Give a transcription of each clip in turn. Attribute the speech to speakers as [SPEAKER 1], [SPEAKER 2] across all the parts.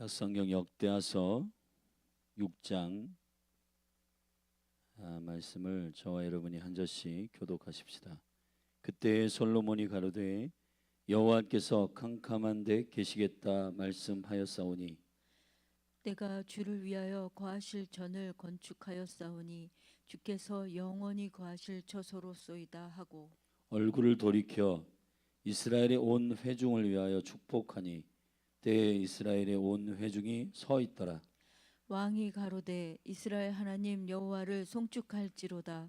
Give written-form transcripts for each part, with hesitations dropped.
[SPEAKER 1] 성경 역대하서 6장 말씀을 저와 여러분이 한 절씩 교독하십시다. 그때 솔로몬이 가로되 여호와께서 캄캄한 데 계시겠다 말씀하였사오니
[SPEAKER 2] 내가 주를 위하여 거하실 전을 건축하였사오니 주께서 영원히 거하실 처소로소이다 하고
[SPEAKER 1] 얼굴을 돌이켜 이스라엘의 온 회중을 위하여 축복하니 때에 이스라엘의 온 회중이 서 있더라.
[SPEAKER 2] 왕이 가로되 이스라엘 하나님 여호와를 송축할지로다.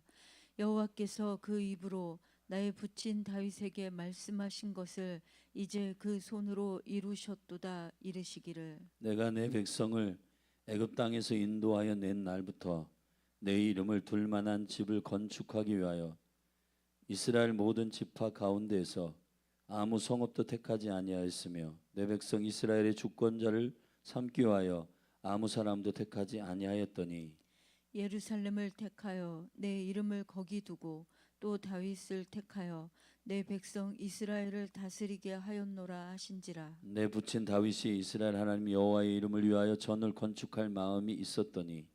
[SPEAKER 2] 여호와께서 그 입으로 나의 부친 다윗에게 말씀하신 것을 이제 그 손으로 이루셨도다 이르시기를
[SPEAKER 1] 내가 내 백성을 애굽 땅에서 인도하여 낸 날부터 내 이름을 둘 만한 집을 건축하기 위하여 이스라엘 모든 지파 가운데에서 아무 성읍도 택하지 아니하였으며 내 백성 이스라엘의 주권자를 삼기 위하여 아무 사람도 택하지 아니하였더니
[SPEAKER 2] 예루살렘을 택하여 내 이름을 거기 두고 또 다윗을 택하여 내 백성 이스라엘을 다스리게 하였노라 하신지라.
[SPEAKER 1] 내 부친 다윗이 이스라엘 하나님 여호와의 이름을 위하여 전을 건축할 마음이 있었더니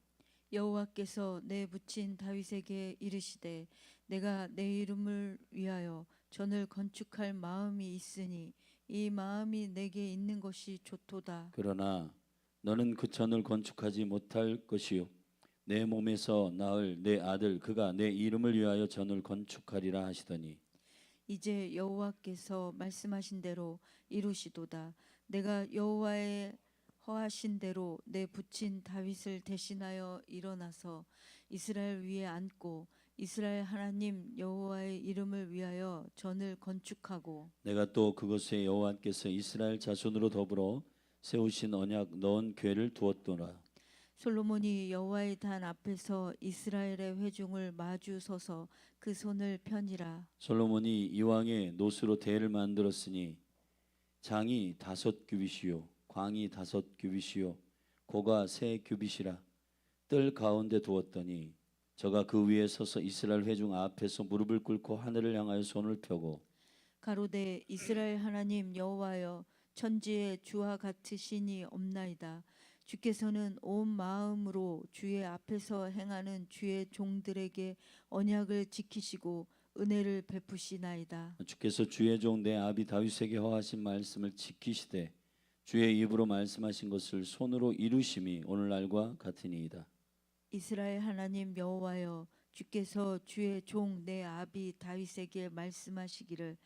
[SPEAKER 2] 여호와께서 내 부친 다윗에게 이르시되 내가 내 이름을 위하여 전을 건축할 마음이 있으니 이 마음이 내게 있는 것이 좋도다.
[SPEAKER 1] 그러나 너는 그 전을 건축하지 못할 것이요 내 몸에서 낳을 내 아들 그가 내 이름을 위하여 전을 건축하리라 하시더니
[SPEAKER 2] 이제 여호와께서 말씀하신 대로 이루시도다. 내가 여호와의 허하신 대로 내 부친 다윗을 대신하여 일어나서 이스라엘 위에 앉고 이스라엘 하나님 여호와의 이름을 위하여 전을 건축하고
[SPEAKER 1] 내가 또 그곳에 여호와께서 이스라엘 자손으로 더불어 세우신 언약 넣은 궤를 두었더라.
[SPEAKER 2] 솔로몬이 여호와의 단 앞에서 이스라엘의 회중을 마주 서서 그 손을 펴니라.
[SPEAKER 1] 솔로몬이 이왕에 노스로 대를 만들었으니 장이 5규빗이요 광이 5규빗이요 고가 3규빗이라 뜰 가운데 두었더니 저가 그 위에 서서 이스라엘 회중 앞에서 무릎을 꿇고 하늘을 향하여 손을 펴고
[SPEAKER 2] 가로되 이스라엘 하나님 여호와여 천지에 주와 같으시니 없나이다. 주께서는 온 마음으로 주의 앞에서 행하는 주의 종들에게 언약을 지키시고 은혜를 베푸시나이다.
[SPEAKER 1] 주께서 주의 종 내 아비 다윗에게 허하신 말씀을 지키시되 주의 입으로 말씀하신 것을 손으로 이루심이 오늘날과 같으니이다.
[SPEAKER 2] 이스라엘 하나님 여호와여 주께서 주의 종 내 아비 다윗에게 말씀하시기를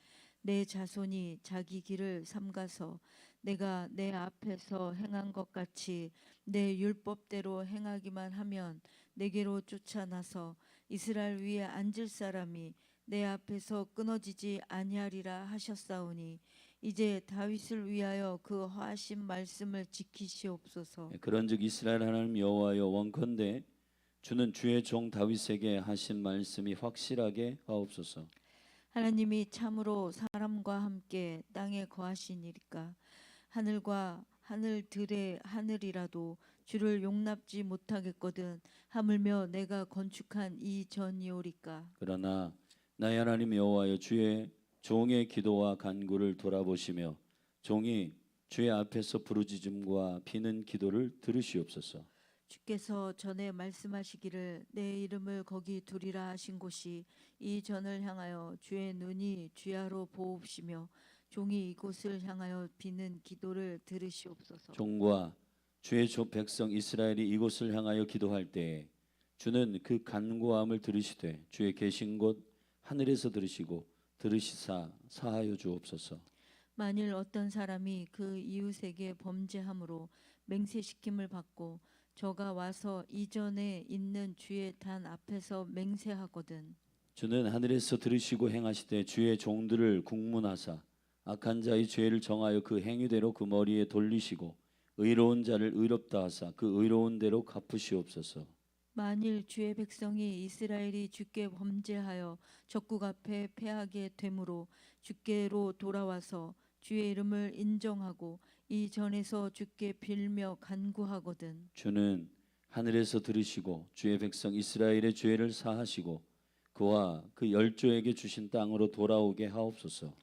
[SPEAKER 2] 내 자손이 자기 길을 삼가서 내가 내 앞에서 행한 것 같이 내 율법대로 행하기만 하면 내게로 쫓아나서 이스라엘 위에 앉을 사람이 내 앞에서 끊어지지 아니하리라 하셨사오니 이제 다윗을 위하여 그 허하신 말씀을 지키시옵소서.
[SPEAKER 1] 그런즉 이스라엘 하나님 여호와여 원컨대 주는 주의 종 다윗에게 하신 말씀이 확실하게 하옵소서.
[SPEAKER 2] 하나님이 참으로 사람과 함께 땅에 거하시니까 하늘과 하늘들의 하늘이라도 주를 용납지 못하겠거든 하물며 내가 건축한 이 전이오리까.
[SPEAKER 1] 그러나 나의 하나님 여호와여 주의 종의 기도와 간구를 돌아보시며 종이 주의 앞에서 부르짖음과 비는 기도를 들으시옵소서.
[SPEAKER 2] 주께서 전에 말씀하시기를 내 이름을 거기 두리라 하신 곳이 이 전을 향하여 주의 눈이 주야로 보옵시며 종이 이곳을 향하여 비는 기도를 들으시옵소서.
[SPEAKER 1] 종과 주의 종 백성 이스라엘이 이곳을 향하여 기도할 때에 주는 그 간구함을 들으시되 주의 계신 곳 하늘에서 들으시고 들으시사 사하여 주옵소서.
[SPEAKER 2] 만일 어떤 사람이 그 이웃에게 범죄함으로 맹세시킴을 받고 저가 와서 이전에 있는 주의 단 앞에서 맹세하거든
[SPEAKER 1] 주는 하늘에서 들으시고 행하시되 주의 종들을 국문하사 악한 자의 죄를 정하여 그 행위대로 그 머리에 돌리시고 의로운 자를 의롭다 하사 그 의로운 대로 갚으시옵소서.
[SPEAKER 2] 만일 주의 백성이 이스라엘이 주께 범죄하여 적국 앞에 패하게 되므로 주께로 돌아와서 주의 이름을 인정하고 이 전에서 주께 빌며 간구하거든
[SPEAKER 1] 주는 하늘에서 들으시고 주의 백성 이스라엘의 죄를 사하시고 그와 그 열조에게 주신 땅으로 돌아오게 하옵소서.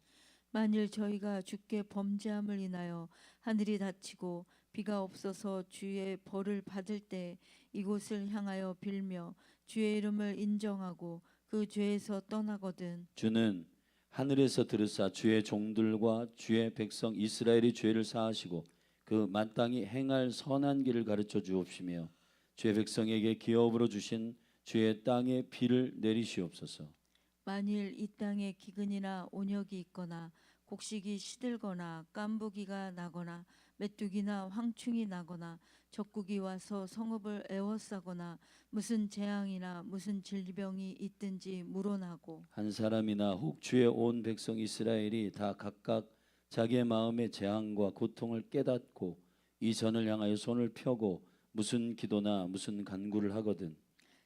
[SPEAKER 2] 만일 저희가 주께 범죄함을 인하여 하늘이 닫히고 비가 없어서 주의 벌을 받을 때 이곳을 향하여 빌며 주의 이름을 인정하고 그 죄에서 떠나거든.
[SPEAKER 1] 주는 하늘에서 들으사 주의 종들과 주의 백성 이스라엘의 죄를 사하시고 그 마땅히 행할 선한 길을 가르쳐 주옵시며 주의 백성에게 기업으로 주신 주의 땅에 비를 내리시옵소서.
[SPEAKER 2] 만일 이 땅에 기근이나 온역이 있거나 곡식이 시들거나 깐부기가 나거나 메뚜기나 황충이 나거나 적국이 와서 성읍을 에워싸거나 무슨 재앙이나 무슨 질병이 있든지 물어나고
[SPEAKER 1] 한 사람이나 혹 주의 온 백성 이스라엘이 다 각각 자기의 마음의 재앙과 고통을 깨닫고 이 전을 향하여 손을 펴고 무슨 기도나 무슨 간구를 하거든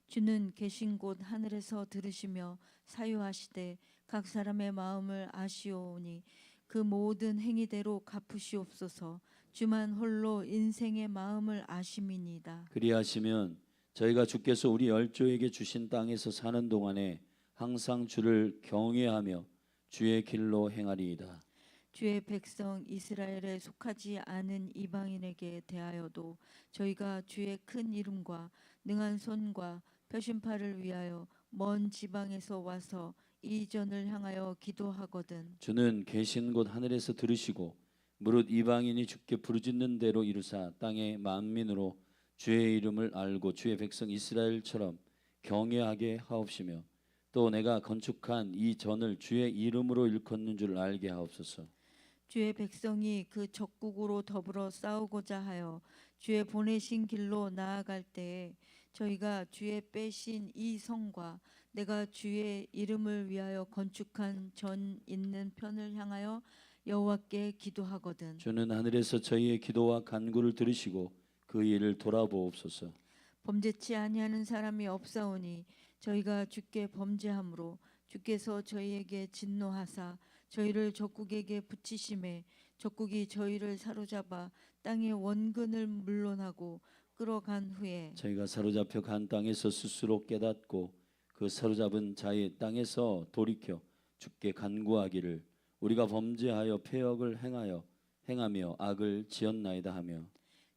[SPEAKER 2] 주는 계신 곳 하늘에서 들으시며 사유하시되 각 사람의 마음을 아시오니 그 모든 행위대로 갚으시옵소서. 주만 홀로 인생의 마음을 아심이니이다.
[SPEAKER 1] 그리하시면 저희가 주께서 우리 열조에게 주신 땅에서 사는 동안에 항상 주를 경외하며 주의 길로 행하리이다.
[SPEAKER 2] 주의 백성 이스라엘에 속하지 않은 이방인에게 대하여도 저희가 주의 큰 이름과 능한 손과 표심팔을 위하여 먼 지방에서 와서 이 전을 향하여 기도하거든.
[SPEAKER 1] 주는 계신 곳 하늘에서 들으시고 무릇 이방인이 주께 부르짖는 대로 이루사 땅의 만민으로 주의 이름을 알고 주의 백성 이스라엘처럼 경외하게 하옵시며 또 내가 건축한 이 전을 주의 이름으로 일컫는 줄 알게 하옵소서.
[SPEAKER 2] 주의 백성이 그 적국으로 더불어 싸우고자 하여 주의 보내신 길로 나아갈 때에 저희가 주의 빼신 이 성과 내가 주의 이름을 위하여 건축한 전 있는 편을 향하여 여호와께 기도하거든.
[SPEAKER 1] 주는 하늘에서 저희의 기도와 간구를 들으시고 그 일을 돌아보옵소서.
[SPEAKER 2] 범죄치 아니하는 사람이 없사오니 저희가 주께 범죄함으로 주께서 저희에게 진노하사 저희를 적국에게 붙이심에 적국이 저희를 사로잡아 땅의 원근을 물론하고 끌어간 후에
[SPEAKER 1] 저희가 사로잡혀 간 땅에서 스스로 깨닫고 그 사로잡은 자의 땅에서 돌이켜 주께 간구하기를 우리가 범죄하여 패역을 행하며 악을 지었나이다 하며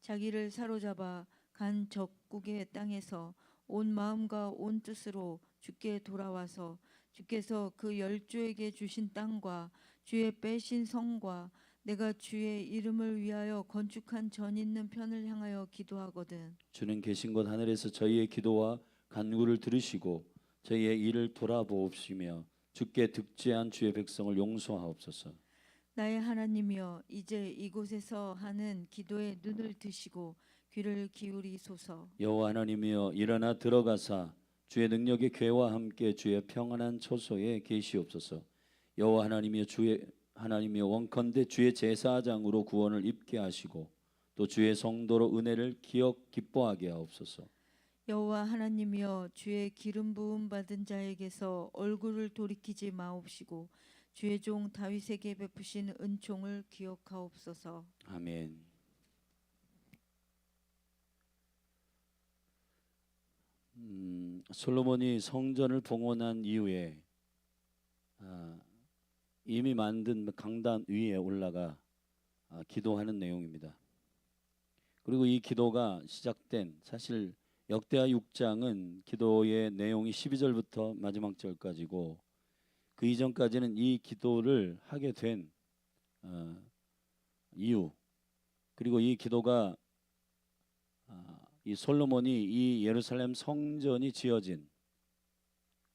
[SPEAKER 2] 자기를 사로잡아 간 적국의 땅에서 온 마음과 온 뜻으로 주께 돌아와서 주께서 그 열조에게 주신 땅과 주의 빼신 성과 내가 주의 이름을 위하여 건축한 전 있는 편을 향하여 기도하거든.
[SPEAKER 1] 주는 계신 곳 하늘에서 저희의 기도와 간구를 들으시고 저희의 일을 돌아보옵시며 주께 득죄한 주의 백성을 용서하옵소서.
[SPEAKER 2] 나의 하나님이여 이제 이곳에서 하는 기도에 눈을 드시고 귀를 기울이소서.
[SPEAKER 1] 여호와 하나님이여 일어나 들어가사 주의 능력의 궤와 함께 주의 평안한 초소에 계시옵소서. 여호와 하나님이여 원컨대 주의 제사장으로 구원을 입게 하시고 또 주의 성도로 은혜를 기뻐하게 하옵소서.
[SPEAKER 2] 여호와 하나님이여 주의 기름 부음 받은 자에게서 얼굴을 돌이키지 마옵시고 주의 종 다윗에게 베푸신 은총을 기억하옵소서.
[SPEAKER 1] 아멘. 솔로몬이 성전을 봉헌한 이후에 이미 만든 강단 위에 올라가 기도하는 내용입니다. 그리고 이 기도가 시작된 사실 역대하 6장은 기도의 내용이 12절부터 마지막 절까지고 그 이전까지는 이 기도를 하게 된 이유 그리고 이 기도가 이 솔로몬이 이 예루살렘 성전이 지어진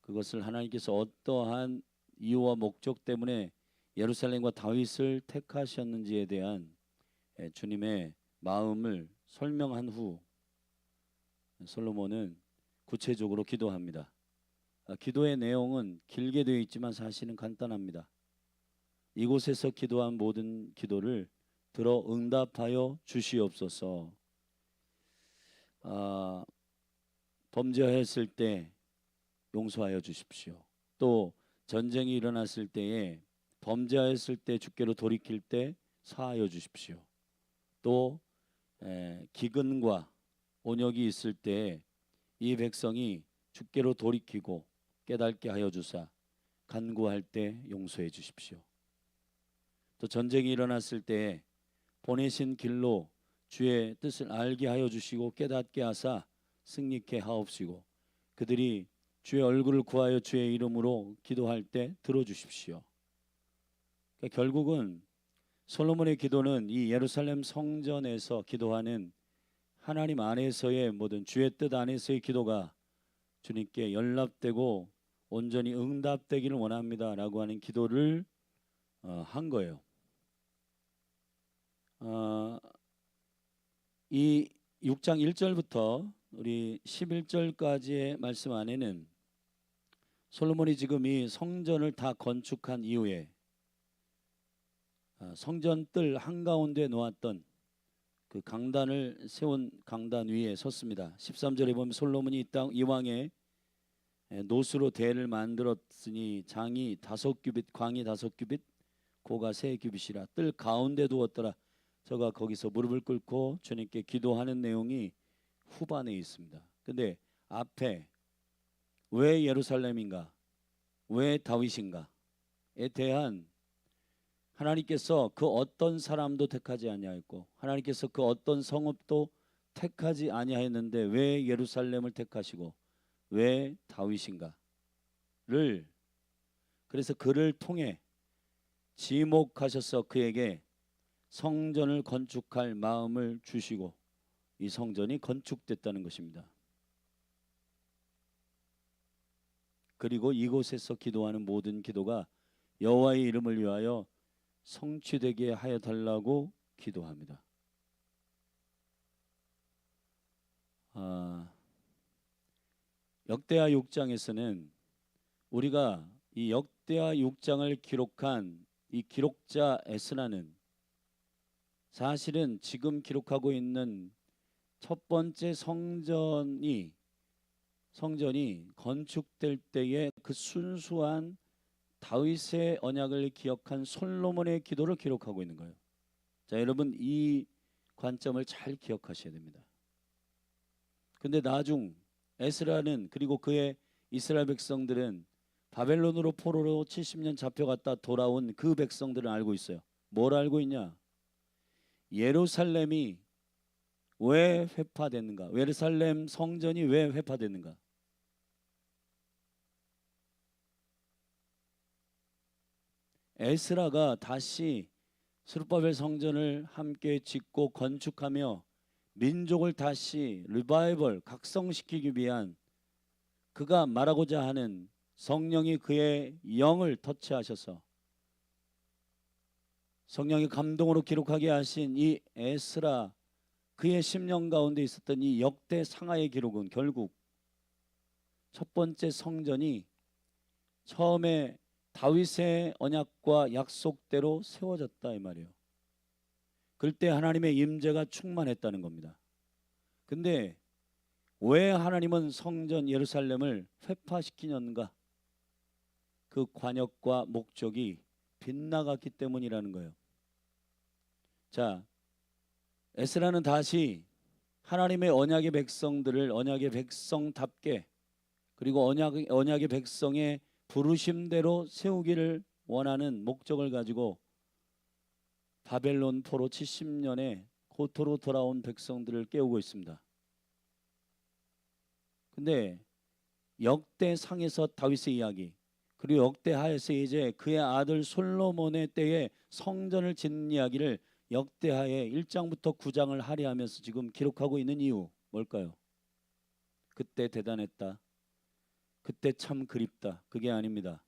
[SPEAKER 1] 그것을 하나님께서 어떠한 이유와 목적 때문에 예루살렘과 다윗을 택하셨는지에 대한 주님의 마음을 설명한 후 솔로몬은 구체적으로 기도합니다. 기도의 내용은 길게 되어 있지만 사실은 간단합니다. 이곳에서 기도한 모든 기도를 들어 응답하여 주시옵소서. 범죄하였을 때 용서하여 주십시오. 또 전쟁이 일어났을 때에 범죄하였을 때 주께로 돌이킬 때 사하여 주십시오. 또 기근과 온역이 있을 때 이 백성이 주께로 돌이키고 깨닫게 하여 주사 간구할 때 용서해 주십시오. 또 전쟁이 일어났을 때 보내신 길로 주의 뜻을 알게 하여 주시고 깨닫게 하사 승리케 하옵시고 그들이 주의 얼굴을 구하여 주의 이름으로 기도할 때 들어주십시오. 그러니까 결국은 솔로몬의 기도는 이 예루살렘 성전에서 기도하는 하나님 안에서의 모든 주의 뜻 안에서의 기도가 주님께 연락되고 온전히 응답되기를 원합니다라고 하는 기도를 한 거예요. 이 6장 1절부터 우리 11절까지의 말씀 안에는 솔로몬이 지금 이 성전을 다 건축한 이후에 성전 뜰 한가운데 놓았던 그 강단을 세운 강단 위에 섰습니다. 13절에 보면 솔로몬이 이 왕의 노수로 대를 만들었으니 장이 5규빗 광이 5규빗 고가 3규빗이라 뜰 가운데 두었더라. 저가 거기서 무릎을 꿇고 주님께 기도하는 내용이 후반에 있습니다. 근데 앞에 왜 예루살렘인가, 왜 다윗인가에 대한 하나님께서 그 어떤 사람도 택하지 아니하였고 하나님께서 그 어떤 성읍도 택하지 아니하였는데 왜 예루살렘을 택하시고 왜 다윗인가를, 그래서 그를 통해 지목하셔서 그에게 성전을 건축할 마음을 주시고 이 성전이 건축됐다는 것입니다. 그리고 이곳에서 기도하는 모든 기도가 여호와의 이름을 위하여 성취되게 하여 달라고 기도합니다. 역대하 6장에서는 우리가 이 역대하 6장을 기록한 이 기록자 에스라는 사실은 지금 기록하고 있는 첫 번째 성전이 건축될 때의 그 순수한 다윗의 언약을 기억한 솔로몬의 기도를 기록하고 있는 거예요. 자, 여러분 이 관점을 잘 기억하셔야 됩니다. 근데 나중 에스라는 그리고 그의 이스라엘 백성들은 바벨론으로 포로로 70년 잡혀갔다 돌아온 그 백성들은 알고 있어요. 뭘 알고 있냐? 예루살렘이 왜 회파됐는가? 예루살렘 성전이 왜 회파됐는가? 에스라가 다시 스룹바벨 성전을 함께 짓고 건축하며 민족을 다시 리바이벌 각성시키기 위한 그가 말하고자 하는 성령이 그의 영을 터치하셔서 성령의 감동으로 기록하게 하신 이 에스라, 그의 심령 가운데 있었던 이 역대 상하의 기록은 결국 첫 번째 성전이 처음에 다윗의 언약과 약속대로 세워졌다 이 말이에요. 그때 하나님의 임재가 충만했다는 겁니다. 근데 왜 하나님은 성전 예루살렘을 회파시키는가? 그 관역과 목적이 빗나갔기 때문이라는 거예요. 자, 에스라는 다시 하나님의 언약의 백성들을 언약의 백성답게 그리고 언약의 백성의 부르심대로 세우기를 원하는 목적을 가지고 바벨론 포로 70년에 고토로 돌아온 백성들을 깨우고 있습니다. 근데 역대상에서 다윗의 이야기 그리고 역대하에서 이제 그의 아들 솔로몬의 때에 성전을 짓는 이야기를 역대하의 1장부터 9장을 할애하면서 지금 기록하고 있는 이유 뭘까요? 그때 대단했다. 그때 참 그립다. 그게 아닙니다.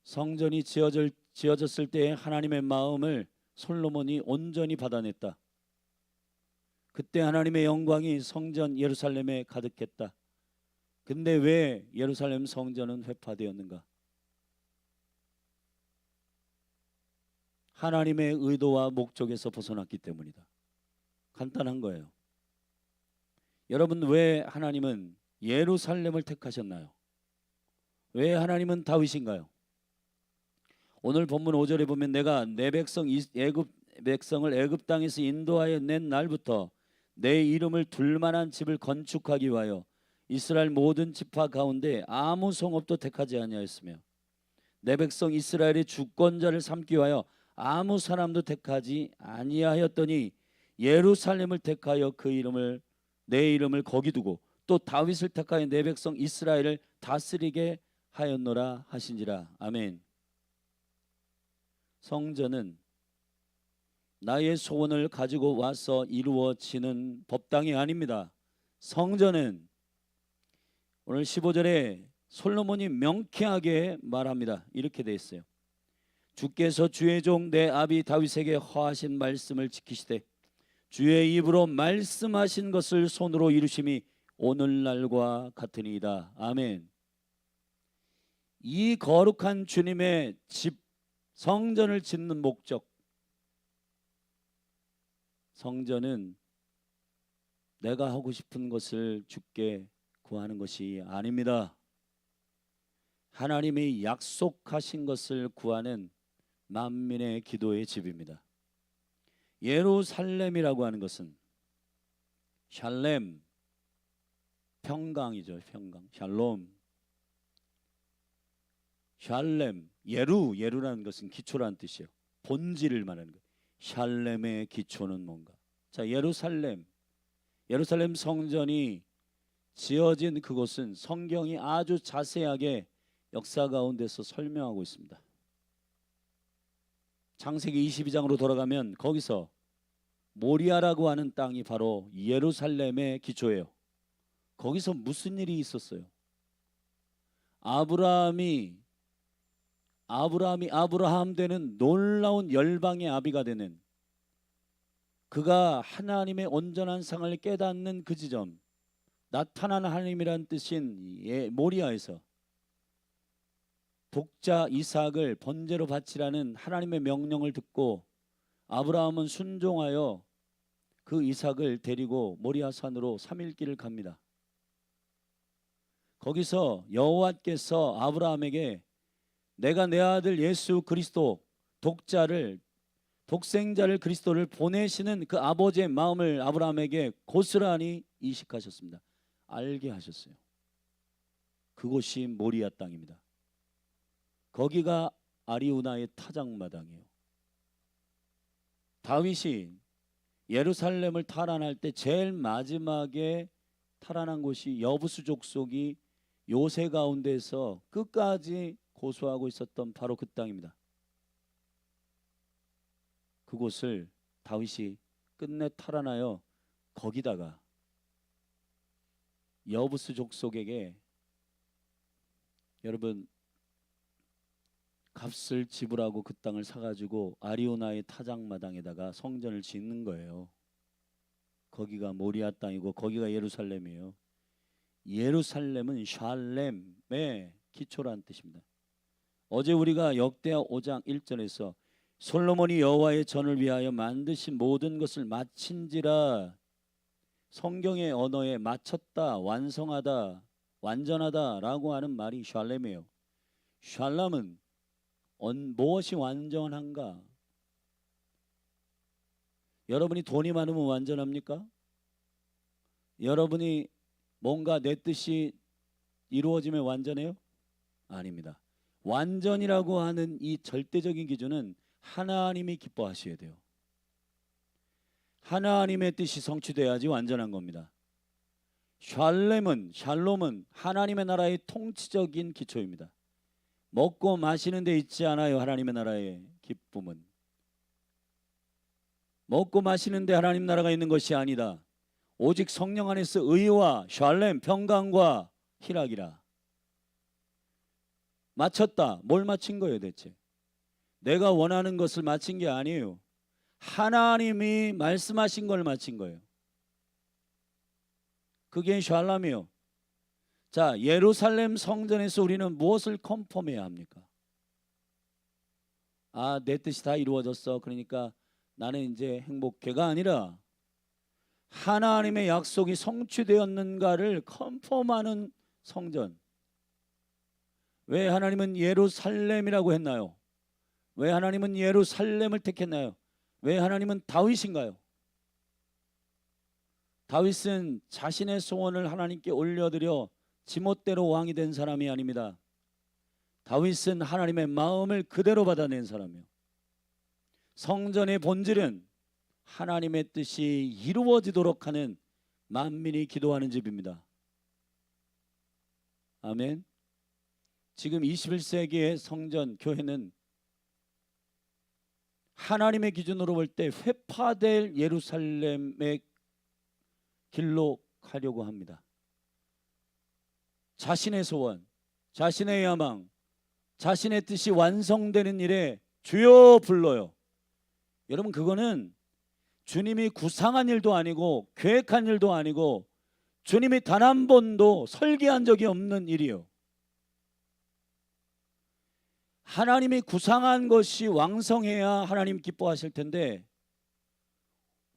[SPEAKER 1] 성전이 지어졌을 때의 하나님의 마음을 솔로몬이 온전히 받아냈다. 그때 하나님의 영광이 성전 예루살렘에 가득했다. 근데 왜 예루살렘 성전은 회파되었는가? 하나님의 의도와 목적에서 벗어났기 때문이다. 간단한 거예요. 여러분, 왜 하나님은 예루살렘을 택하셨나요? 왜 하나님은 다윗인가요? 오늘 본문 5절에 보면 내가 내 백성을 애굽 땅에서 인도하여 낸 날부터 내 이름을 둘만한 집을 건축하기 위하여 이스라엘 모든 지파 가운데 아무 성읍도 택하지 아니하였으며 내 백성 이스라엘의 주권자를 삼기 위하여 아무 사람도 택하지 아니하였더니 예루살렘을 택하여 그 이름을 내 이름을 거기 두고 또 다윗을 택하여 내 백성 이스라엘을 다스리게 하였노라 하신지라. 아멘. 성전은 나의 소원을 가지고 와서 이루어지는 법당이 아닙니다. 성전은 오늘 15절에 솔로몬이 명쾌하게 말합니다. 이렇게 되어 있어요. 주께서 주의 종 내 아비 다윗에게 허하신 말씀을 지키시되 주의 입으로 말씀하신 것을 손으로 이루심이 오늘날과 같으니이다. 아멘. 이 거룩한 주님의 집 성전을 짓는 목적, 성전은 내가 하고 싶은 것을 주께 구하는 것이 아닙니다. 하나님이 약속하신 것을 구하는 만민의 기도의 집입니다. 예루살렘이라고 하는 것은 샬렘, 평강이죠. 평강, 샬롬. 샬렘, 예루라는 것은 기초라는 뜻이에요. 본질을 말하는 거예요. 샬렘의 기초는 뭔가? 자, 예루살렘 성전이 지어진 그곳은 성경이 아주 자세하게 역사 가운데서 설명하고 있습니다. 창세기 22장으로 돌아가면 거기서 모리아라고 하는 땅이 바로 예루살렘의 기초예요. 거기서 무슨 일이 있었어요? 아브라함 되는 놀라운 열방의 아비가 되는, 그가 하나님의 온전한 상을 깨닫는 그 지점, 나타난 하나님이란 뜻인 모리아에서 독자 이삭을 번제로 바치라는 하나님의 명령을 듣고 아브라함은 순종하여 그 이삭을 데리고 모리아 산으로 3일 길을 갑니다. 거기서 여호와께서 아브라함에게 내가 내 아들 예수 그리스도 독생자를 그리스도를 보내시는 그 아버지의 마음을 아브라함에게 고스란히 이식하셨습니다. 알게 하셨어요. 그곳이 모리아 땅입니다. 거기가 아리우나의 타작마당이에요. 다윗이 예루살렘을 탈환할 때 제일 마지막에 탈환한 곳이 여부수 족속이 요새 가운데서 끝까지 고수하고 있었던 바로 그 땅입니다. 그곳을 다윗이 끝내 탈환하여 거기다가 여부수 족속에게, 여러분, 값을 지불하고 그 땅을 사가지고 아리오나의 타작마당에다가 성전을 짓는 거예요. 거기가 모리아 땅이고 거기가 예루살렘이에요. 예루살렘은 샬렘의 기초라는 뜻입니다. 어제 우리가 역대하 5장 1절에서 솔로몬이 여호와의 전을 위하여 만드신 모든 것을 마친지라, 성경의 언어에 마쳤다, 완성하다, 완전하다라고 하는 말이 샬렘이에요. 샬람은 무엇이 완전한가? 여러분이 돈이 많으면 완전합니까? 여러분이 뭔가 내 뜻이 이루어지면 완전해요? 아닙니다. 완전이라고 하는 이 절대적인 기준은 하나님이 기뻐하셔야 돼요. 하나님의 뜻이 성취돼야지 완전한 겁니다. 샬롬은 하나님의 나라의 통치적인 기초입니다. 먹고 마시는 데 있지 않아요. 하나님의 나라의 기쁨은 먹고 마시는 데 하나님 나라가 있는 것이 아니다. 오직 성령 안에서 의와 샬렘, 평강과 희락이라. 마쳤다. 뭘 마친 거예요 대체? 내가 원하는 것을 마친 게 아니에요. 하나님이 말씀하신 걸 마친 거예요. 그게 샬람이에요. 자, 예루살렘 성전에서 우리는 무엇을 컨펌해야 합니까? 아, 내 뜻이 다 이루어졌어. 그러니까 나는 이제 행복해가 아니라 하나님의 약속이 성취되었는가를 컨펌하는 성전. 왜 하나님은 예루살렘이라고 했나요? 왜 하나님은 예루살렘을 택했나요? 왜 하나님은 다윗인가요? 다윗은 자신의 소원을 하나님께 올려드려 지멋대로 왕이 된 사람이 아닙니다. 다윗은 하나님의 마음을 그대로 받아낸 사람이에요. 성전의 본질은 하나님의 뜻이 이루어지도록 하는 만민이 기도하는 집입니다. 아멘. 지금 21세기의 성전 교회는 하나님의 기준으로 볼 때 회파될 예루살렘의 길로 가려고 합니다. 자신의 소원, 자신의 야망, 자신의 뜻이 완성되는 일에 주여 불러요. 여러분, 그거는 주님이 구상한 일도 아니고 계획한 일도 아니고 주님이 단 한 번도 설계한 적이 없는 일이요. 하나님이 구상한 것이 왕성해야 하나님 기뻐하실 텐데,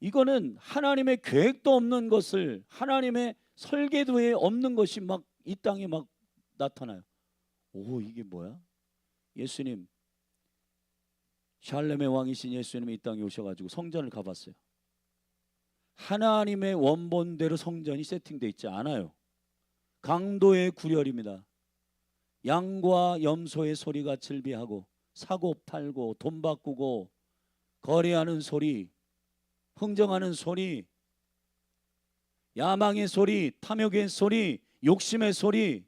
[SPEAKER 1] 이거는 하나님의 계획도 없는 것을, 하나님의 설계도에 없는 것이 막 이 땅에 막 나타나요. 오, 이게 뭐야? 예수님, 샬렘의 왕이신 예수님이 이 땅에 오셔가지고 성전을 가봤어요. 하나님의 원본대로 성전이 세팅되어 있지 않아요. 강도의 구렬입니다. 양과 염소의 소리가 즐비하고 사고 팔고 돈 바꾸고 거래하는 소리, 흥정하는 소리, 야망의 소리, 탐욕의 소리, 욕심의 소리,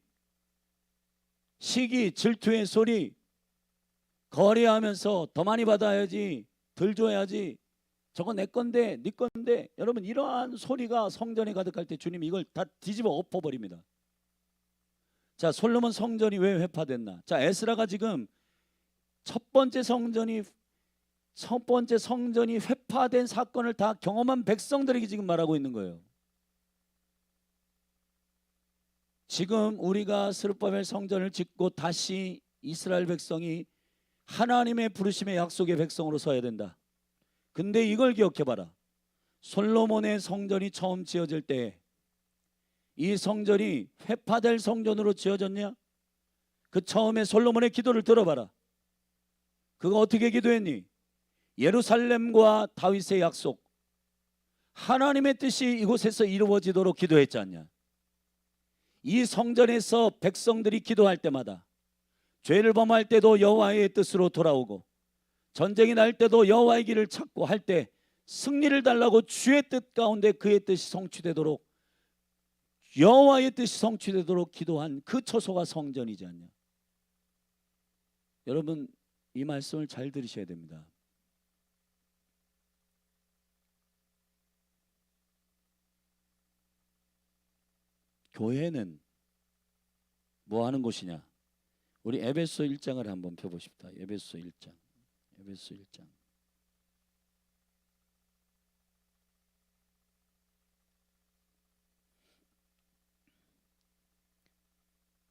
[SPEAKER 1] 시기, 질투의 소리, 거래하면서 더 많이 받아야지, 덜 줘야지, 저거 내 건데, 네 건데. 여러분, 이러한 소리가 성전에 가득할 때 주님이 이걸 다 뒤집어 엎어버립니다. 자, 솔로몬 성전이 왜 회파됐나? 자, 에스라가 지금 첫 번째 성전이 회파된 사건을 다 경험한 백성들에게 지금 말하고 있는 거예요. 지금 우리가 스룹바벨 성전을 짓고 다시 이스라엘 백성이 하나님의 부르심의 약속의 백성으로 서야 된다. 근데 이걸 기억해봐라. 솔로몬의 성전이 처음 지어질 때 이 성전이 회파될 성전으로 지어졌냐? 그 처음에 솔로몬의 기도를 들어봐라. 그가 어떻게 기도했니? 예루살렘과 다윗의 약속, 하나님의 뜻이 이곳에서 이루어지도록 기도했지 않냐? 이 성전에서 백성들이 기도할 때마다, 죄를 범할 때도 여호와의 뜻으로 돌아오고, 전쟁이 날 때도 여호와의 길을 찾고 할 때 승리를 달라고 주의 뜻 가운데 그의 뜻이 성취되도록, 여호와의 뜻이 성취되도록 기도한 그 처소가 성전이지 않냐? 여러분, 이 말씀을 잘 들으셔야 됩니다. 교회는 뭐 하는 곳이냐? 우리 에베소 1장을 한번 펴보십시다. 에베소 1장. 에베소 1장.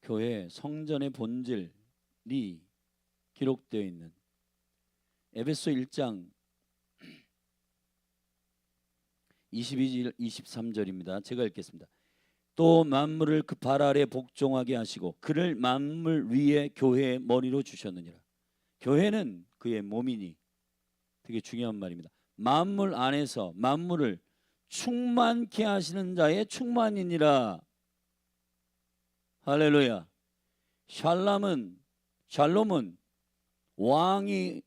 [SPEAKER 1] 교회 성전의 본질이 기록되어 있는 에베소 1장 22절 23절입니다. 제가 읽겠습니다. 또 만물을 그 발 아래 복종하게 하시고 그를 만물 위에 교회의 머리로 주셨느니라. 교회는 그의 몸이니, 되게 중요한 말입니다. 만물 안에서 만물을 충만케 하시는 자의 충만이니라. 할렐루야. 샬롬은 왕이,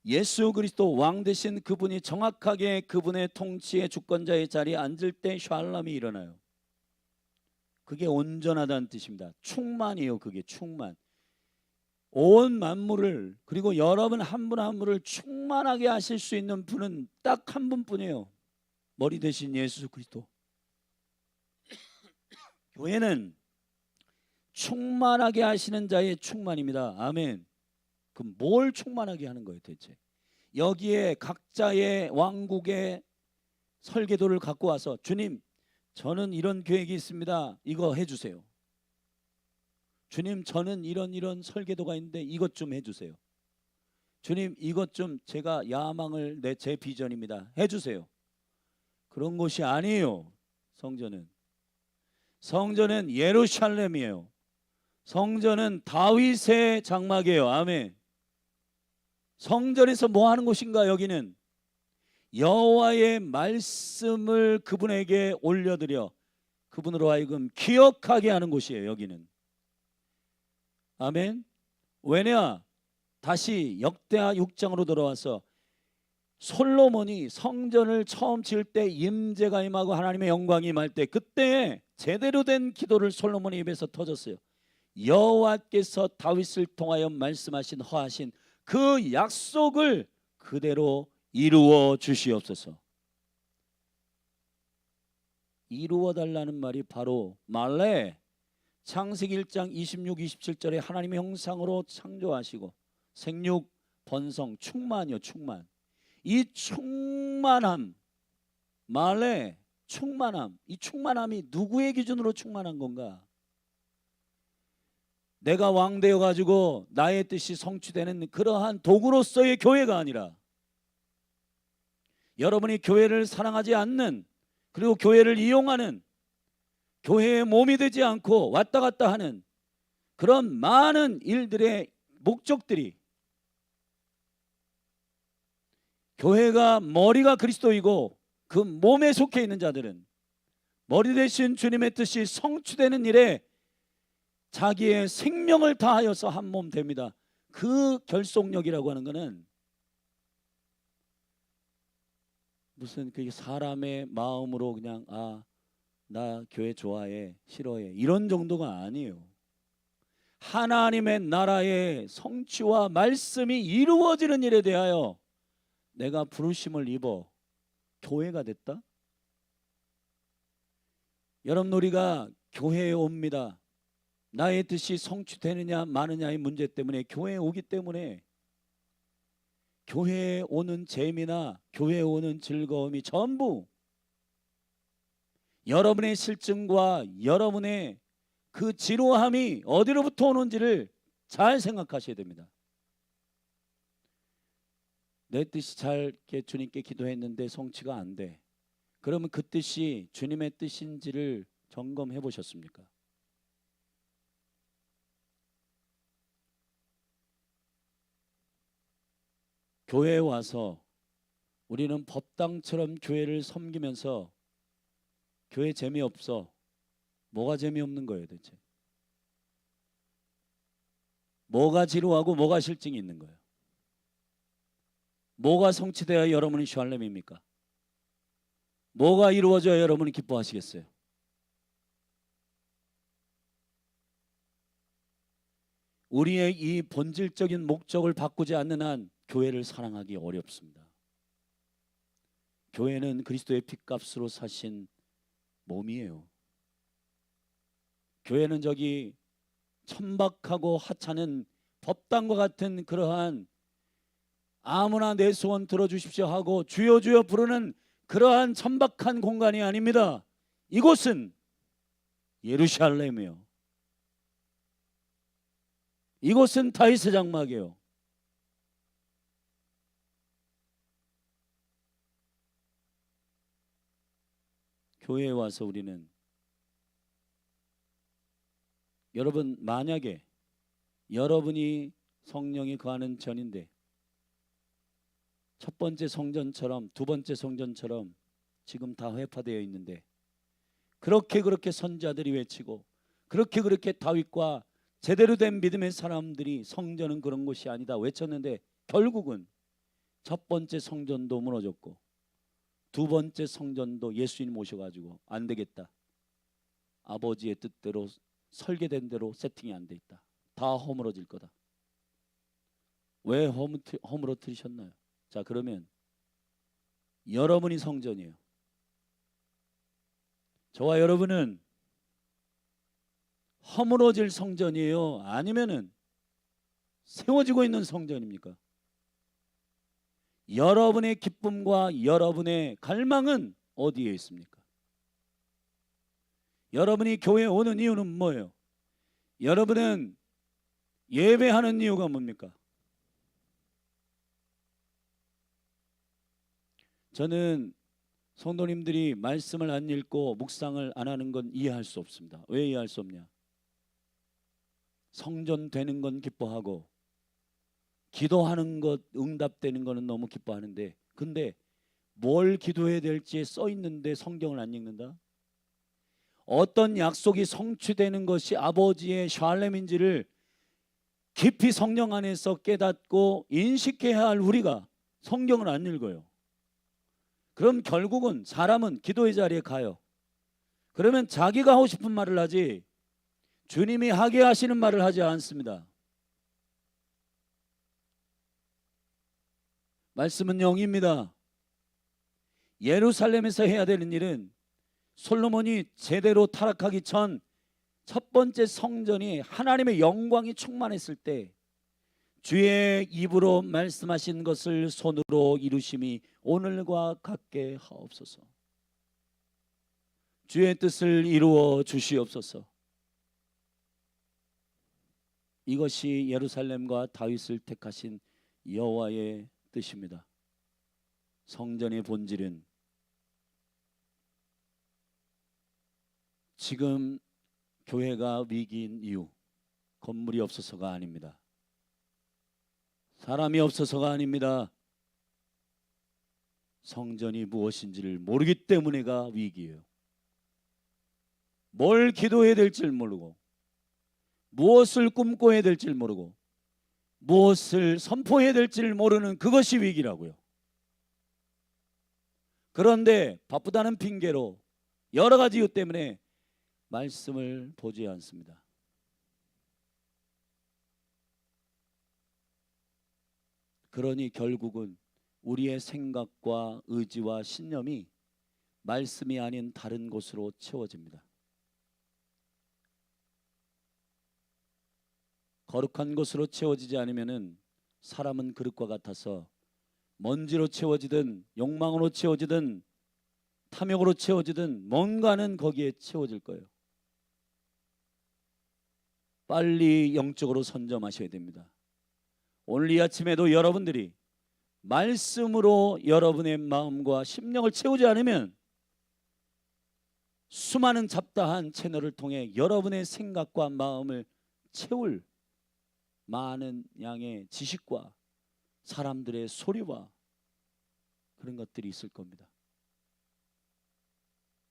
[SPEAKER 1] 예수 그리스도 왕 되신 그분이 정확하게 그분의 통치의 주권자의 자리에 앉을 때 샬롬이 일어나요. 그게 온전하다는 뜻입니다. 충만이에요. 그게 충만. 온 만물을, 그리고 여러분 한 분 한 분을 충만하게 하실 수 있는 분은 딱 한 분뿐이에요. 머리 대신 예수 그리스도. 교회는 충만하게 하시는 자의 충만입니다. 아멘. 그럼 뭘 충만하게 하는 거예요 대체? 여기에 각자의 왕국의 설계도를 갖고 와서, 주님, 저는 이런 계획이 있습니다. 이거 해주세요. 주님, 저는 이런 설계도가 있는데 이것 좀 해주세요. 주님, 이것 좀, 제가 야망을, 제 비전입니다. 해주세요. 그런 것이 아니에요. 성전은 예루살렘이에요. 성전은 다윗의 장막이에요. 아멘. 성전에서 뭐 하는 곳인가? 여기는 여호와의 말씀을 그분에게 올려드려 그분으로 하여금 기억하게 하는 곳이에요. 여기는. 아멘. 왜냐? 다시 역대하 6장으로 돌아와서 솔로몬이 성전을 처음 지을 때 임재가 임하고 하나님의 영광이 임할 때 그때 제대로 된 기도를 솔로몬의 입에서 터졌어요. 여호와께서 다윗을 통하여 말씀하신 허하신 그 약속을 그대로 이루어 주시옵소서. 이루어 달라는 말이 바로 말레, 창세기 1장 26, 27절에 하나님의 형상으로 창조하시고 생육, 번성, 충만이요 충만. 이 충만함, 말레, 충만함, 이 충만함이 누구의 기준으로 충만한 건가? 내가 왕 되어 가지고 나의 뜻이 성취되는 그러한 도구로서의 교회가 아니라 여러분이 교회를 사랑하지 않는, 그리고 교회를 이용하는, 교회의 몸이 되지 않고 왔다 갔다 하는 그런 많은 일들의 목적들이, 교회가 머리가 그리스도이고 그 몸에 속해 있는 자들은 머리 대신 주님의 뜻이 성취되는 일에 자기의 생명을 다하여서 한 몸 됩니다. 그 결속력이라고 하는 것은 무슨 그 사람의 마음으로 그냥 나 교회 좋아해, 싫어해 이런 정도가 아니에요. 하나님의 나라의 성취와 말씀이 이루어지는 일에 대하여 내가 부르심을 입어 교회가 됐다. 여러분, 우리가 교회에 옵니다. 나의 뜻이 성취되느냐 마느냐의 문제 때문에 교회에 오기 때문에 교회에 오는 재미나 교회에 오는 즐거움이 전부 여러분의 실증과 여러분의 그 지루함이 어디로부터 오는지를 잘 생각하셔야 됩니다. 내 뜻이 잘 주님께 기도했는데 성취가 안 돼. 그러면 그 뜻이 주님의 뜻인지를 점검해 보셨습니까? 교회에 와서 우리는 법당처럼 교회를 섬기면서 교회 재미없어. 뭐가 재미없는 거예요 대체? 뭐가 지루하고 뭐가 실증이 있는 거예요? 뭐가 성취되어야 여러분이 샬렘입니까? 뭐가 이루어져야 여러분이 기뻐하시겠어요? 우리의 이 본질적인 목적을 바꾸지 않는 한 교회를 사랑하기 어렵습니다. 교회는 그리스도의 핏값으로 사신 몸이에요. 교회는 저기 천박하고 하찮은 법당과 같은 그러한 아무나 내 소원 들어주십시오 하고 주여 주여 부르는 그러한 천박한 공간이 아닙니다. 이곳은 예루살렘이요. 이곳은 다윗의 장막이에요. 교회에 와서 우리는 여러분, 만약에 여러분이 성령이 거하는 전인데 첫 번째 성전처럼 두 번째 성전처럼 지금 다 회파되어 있는데 그렇게 선지자들이 외치고 그렇게 다윗과 제대로 된 믿음의 사람들이 성전은 그런 곳이 아니다 외쳤는데 결국은 첫 번째 성전도 무너졌고 두 번째 성전도 예수님 모셔가지고 안 되겠다. 아버지의 뜻대로 설계된 대로 세팅이 안 돼 있다. 다 허물어질 거다. 왜 허물어뜨리셨나요? 자, 그러면 여러분이 성전이에요. 저와 여러분은 허물어질 성전이에요? 아니면은 세워지고 있는 성전입니까? 여러분의 기쁨과 여러분의 갈망은 어디에 있습니까? 여러분이 교회에 오는 이유는 뭐예요? 여러분은 예배하는 이유가 뭡니까? 저는 성도님들이 말씀을 안 읽고 묵상을 안 하는 건 이해할 수 없습니다. 왜 이해할 수 없냐? 성전 되는 건 기뻐하고 기도하는 것 응답되는 거는 너무 기뻐하는데 근데 뭘 기도해야 될지 써 있는데 성경을 안 읽는다? 어떤 약속이 성취되는 것이 아버지의 샬렘인지를 깊이 성령 안에서 깨닫고 인식해야 할 우리가 성경을 안 읽어요. 그럼 결국은 사람은 기도의 자리에 가요. 그러면 자기가 하고 싶은 말을 하지 주님이 하게 하시는 말을 하지 않습니다. 말씀은 영입니다. 예루살렘에서 해야 되는 일은 솔로몬이 제대로 타락하기 전 첫 번째 성전이 하나님의 영광이 충만했을 때 주의 입으로 말씀하신 것을 손으로 이루심이 오늘과 같게 하옵소서. 주의 뜻을 이루어 주시옵소서. 이것이 예루살렘과 다윗을 택하신 여호와의 뜻입니다. 성전의 본질은 지금 교회가 위기인 이유, 건물이 없어서가 아닙니다. 사람이 없어서가 아닙니다. 성전이 무엇인지를 모르기 때문에가 위기예요. 뭘 기도해야 될지 모르고, 무엇을 꿈꿔야 될지 모르고, 무엇을 선포해야 될지 모르는 그것이 위기라고요. 그런데 바쁘다는 핑계로 여러 가지 이유 때문에 말씀을 보지 않습니다. 그러니 결국은 우리의 생각과 의지와 신념이 말씀이 아닌 다른 곳으로 채워집니다. 거룩한 곳으로 채워지지 않으면은 사람은 그릇과 같아서 먼지로 채워지든 욕망으로 채워지든 탐욕으로 채워지든 뭔가는 거기에 채워질 거예요. 빨리 영적으로 선점하셔야 됩니다. 오늘 이 아침에도 여러분들이 말씀으로 여러분의 마음과 심령을 채우지 않으면 수많은 잡다한 채널을 통해 여러분의 생각과 마음을 채울 많은 양의 지식과 사람들의 소리와 그런 것들이 있을 겁니다.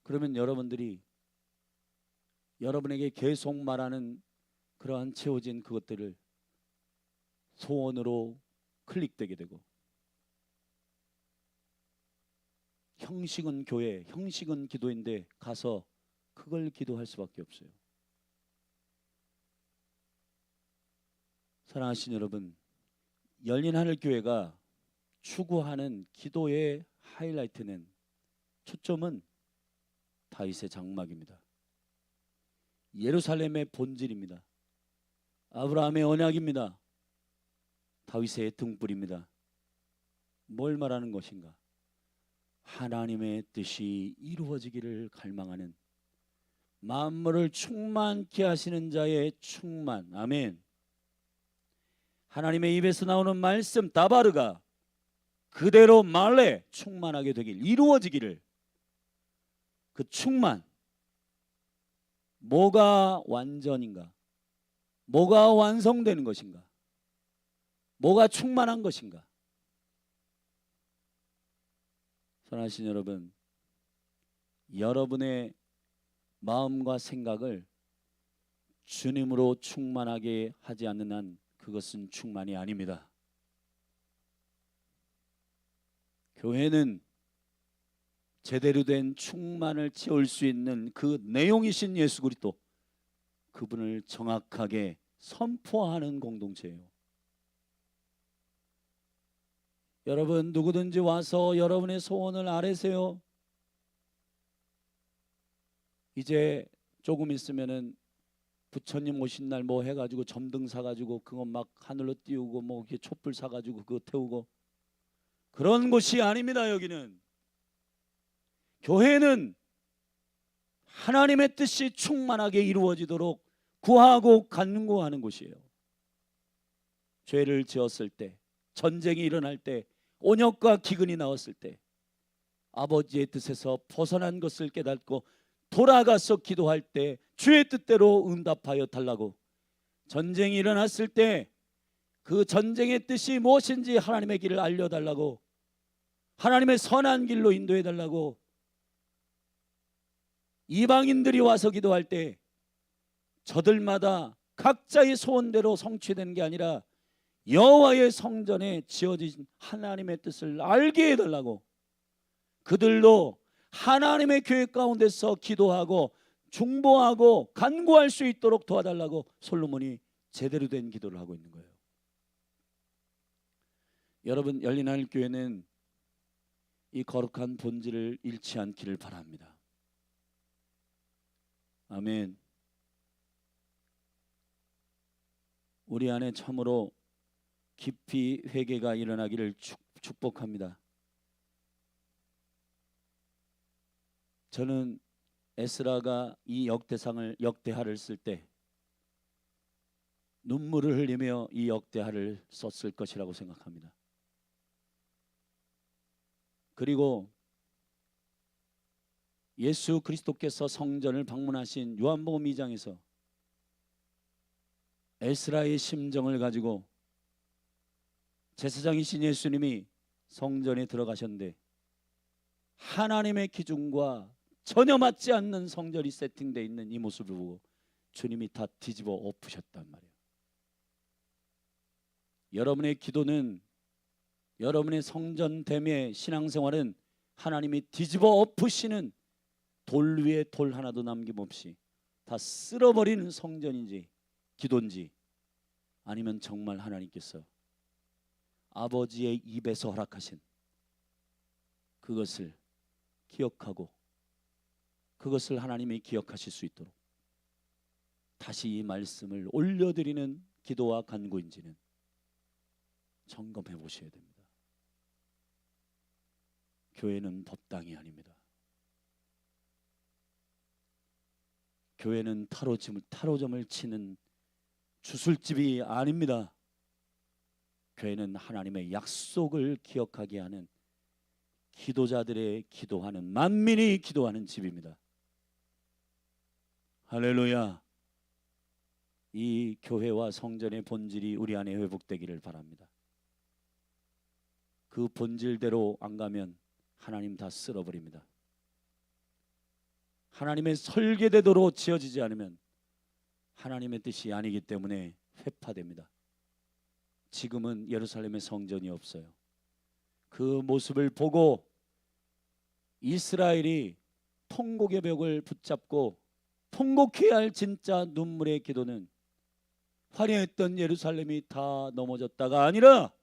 [SPEAKER 1] 그러면 여러분들이 여러분에게 계속 말하는 그러한 채워진 그것들을 소원으로 클릭되게 되고, 형식은 교회, 형식은 기도인데 가서 그걸 기도할 수밖에 없어요. 사랑하신 여러분, 열린 하늘 교회가 추구하는 기도의 하이라이트는, 초점은 다윗의 장막입니다. 예루살렘의 본질입니다. 아브라함의 언약입니다. 다윗의 등불입니다. 뭘 말하는 것인가? 하나님의 뜻이 이루어지기를 갈망하는, 만물을 충만케 하시는 자의 충만. 아멘. 하나님의 입에서 나오는 말씀 다바르가 그대로 말래 충만하게 되길, 이루어지기를, 그 충만, 뭐가 완전인가? 뭐가 완성되는 것인가? 뭐가 충만한 것인가? 사랑하신 여러분, 여러분의 마음과 생각을 주님으로 충만하게 하지 않는 한 그것은 충만이 아닙니다. 교회는 제대로 된 충만을 채울 수 있는 그 내용이신 예수 그리스도, 그분을 정확하게 선포하는 공동체예요. 여러분, 누구든지 와서 여러분의 소원을 아뢰세요. 이제 조금 있으면은 부처님 오신 날 뭐 해가지고 점등 사가지고 그거 막 하늘로 띄우고 뭐 이렇게 촛불 사가지고 그거 태우고 그런 곳이 아닙니다. 여기는 교회는 하나님의 뜻이 충만하게 이루어지도록 구하고 간구하는 곳이에요. 죄를 지었을 때, 전쟁이 일어날 때, 온역과 기근이 나왔을 때 아버지의 뜻에서 벗어난 것을 깨닫고 돌아가서 기도할 때 주의 뜻대로 응답하여 달라고, 전쟁이 일어났을 때 그 전쟁의 뜻이 무엇인지 하나님의 길을 알려달라고, 하나님의 선한 길로 인도해 달라고, 이방인들이 와서 기도할 때 저들마다 각자의 소원대로 성취되는 게 아니라 여호와의 성전에 지어진 하나님의 뜻을 알게 해달라고, 그들도 하나님의 교회 가운데서 기도하고 중보하고 간구할 수 있도록 도와달라고 솔로몬이 제대로 된 기도를 하고 있는 거예요. 여러분, 열린 하늘 교회는 이 거룩한 본질을 잃지 않기를 바랍니다. 아멘. 우리 안에 참으로 깊이 회개가 일어나기를 축복합니다. 저는 에스라가 이 역대하를 쓸 때 눈물을 흘리며 이 역대하를 썼을 것이라고 생각합니다. 그리고 예수 그리스도께서 성전을 방문하신 요한복음 2장에서 에스라의 심정을 가지고 제사장이신 예수님이 성전에 들어가셨는데 하나님의 기준과 전혀 맞지 않는 성전이 세팅되어 있는 이 모습을 보고 주님이 다 뒤집어 엎으셨단 말이에요. 여러분의 기도는, 여러분의 성전됨의 신앙생활은 하나님이 뒤집어 엎으시는 돌 위에 돌 하나도 남김없이 다 쓸어버리는 성전인지 기도인지, 아니면 정말 하나님께서 아버지의 입에서 허락하신 그것을 기억하고 그것을 하나님이 기억하실 수 있도록 다시 이 말씀을 올려드리는 기도와 간구인지는 점검해 보셔야 됩니다. 교회는 법당이 아닙니다. 교회는 타로점을 치는 주술집이 아닙니다. 교회는 하나님의 약속을 기억하게 하는 기도자들의 기도하는, 만민이 기도하는 집입니다. 할렐루야. 이 교회와 성전의 본질이 우리 안에 회복되기를 바랍니다. 그 본질대로 안 가면 하나님 다 쓸어버립니다. 하나님의 설계대로 지어지지 않으면 하나님의 뜻이 아니기 때문에 회파됩니다. 지금은 예루살렘에 성전이 없어요. 그 모습을 보고 이스라엘이 통곡의 벽을 붙잡고 통곡해야 할 진짜 눈물의 기도는 화려했던 예루살렘이 다 넘어졌다가 아니라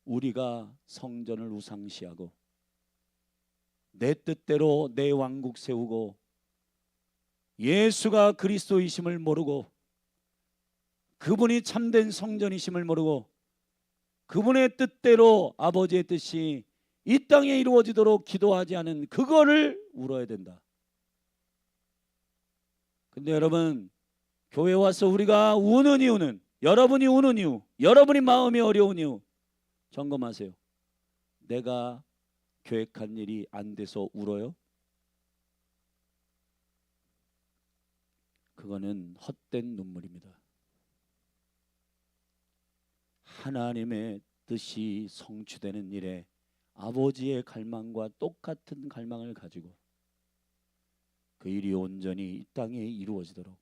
[SPEAKER 1] 우리가 성전을 우상시하고 내 뜻대로 내 왕국 세우고 예수가 그리스도이심을 모르고 그분이 참된 성전이심을 모르고 그분의 뜻대로 아버지의 뜻이 이 땅에 이루어지도록 기도하지 않은 그거를 울어야 된다. 근데 여러분, 교회 와서 우리가 우는 이유는, 여러분이 우는 이유, 여러분이 마음이 어려운 이유 점검하세요. 내가 계획한 일이 안 돼서 울어요? 그거는 헛된 눈물입니다. 하나님의 뜻이 성취되는 일에 아버지의 갈망과 똑같은 갈망을 가지고 그 일이 온전히 이 땅에 이루어지도록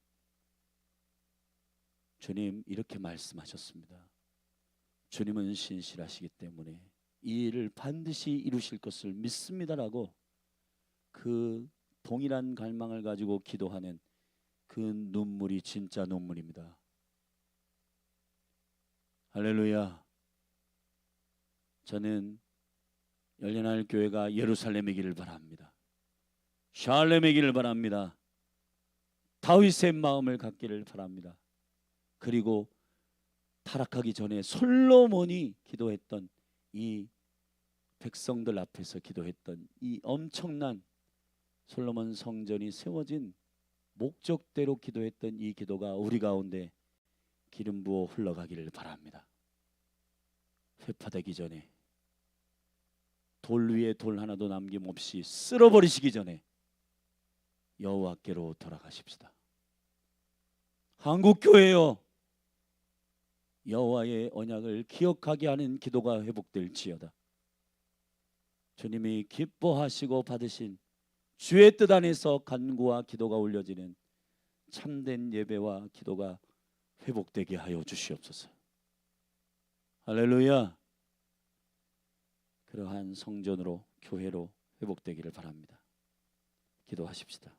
[SPEAKER 1] 주님 이렇게 말씀하셨습니다. 주님은 신실하시기 때문에 이 일을 반드시 이루실 것을 믿습니다라고 그 동일한 갈망을 가지고 기도하는 그 눈물이 진짜 눈물입니다. 할렐루야. 저는 열린하늘 교회가 예루살렘이기를 바랍니다. 샬렘이기를 바랍니다. 다윗의 마음을 갖기를 바랍니다. 그리고 타락하기 전에 솔로몬이 기도했던 이 백성들 앞에서 기도했던 이 엄청난 솔로몬 성전이 세워진 목적대로 기도했던 이 기도가 우리 가운데 기름 부어 흘러가기를 바랍니다. 회파되기 전에, 돌 위에 돌 하나도 남김없이 쓸어버리시기 전에 여호와께로 돌아가십시다. 한국교회요, 여호와의 언약을 기억하게 하는 기도가 회복될지어다. 주님이 기뻐하시고 받으신 주의 뜻 안에서 간구와 기도가 올려지는 참된 예배와 기도가 회복되게 하여 주시옵소서. 할렐루야. 그러한 성전으로, 교회로 회복되기를 바랍니다. 기도하십시다.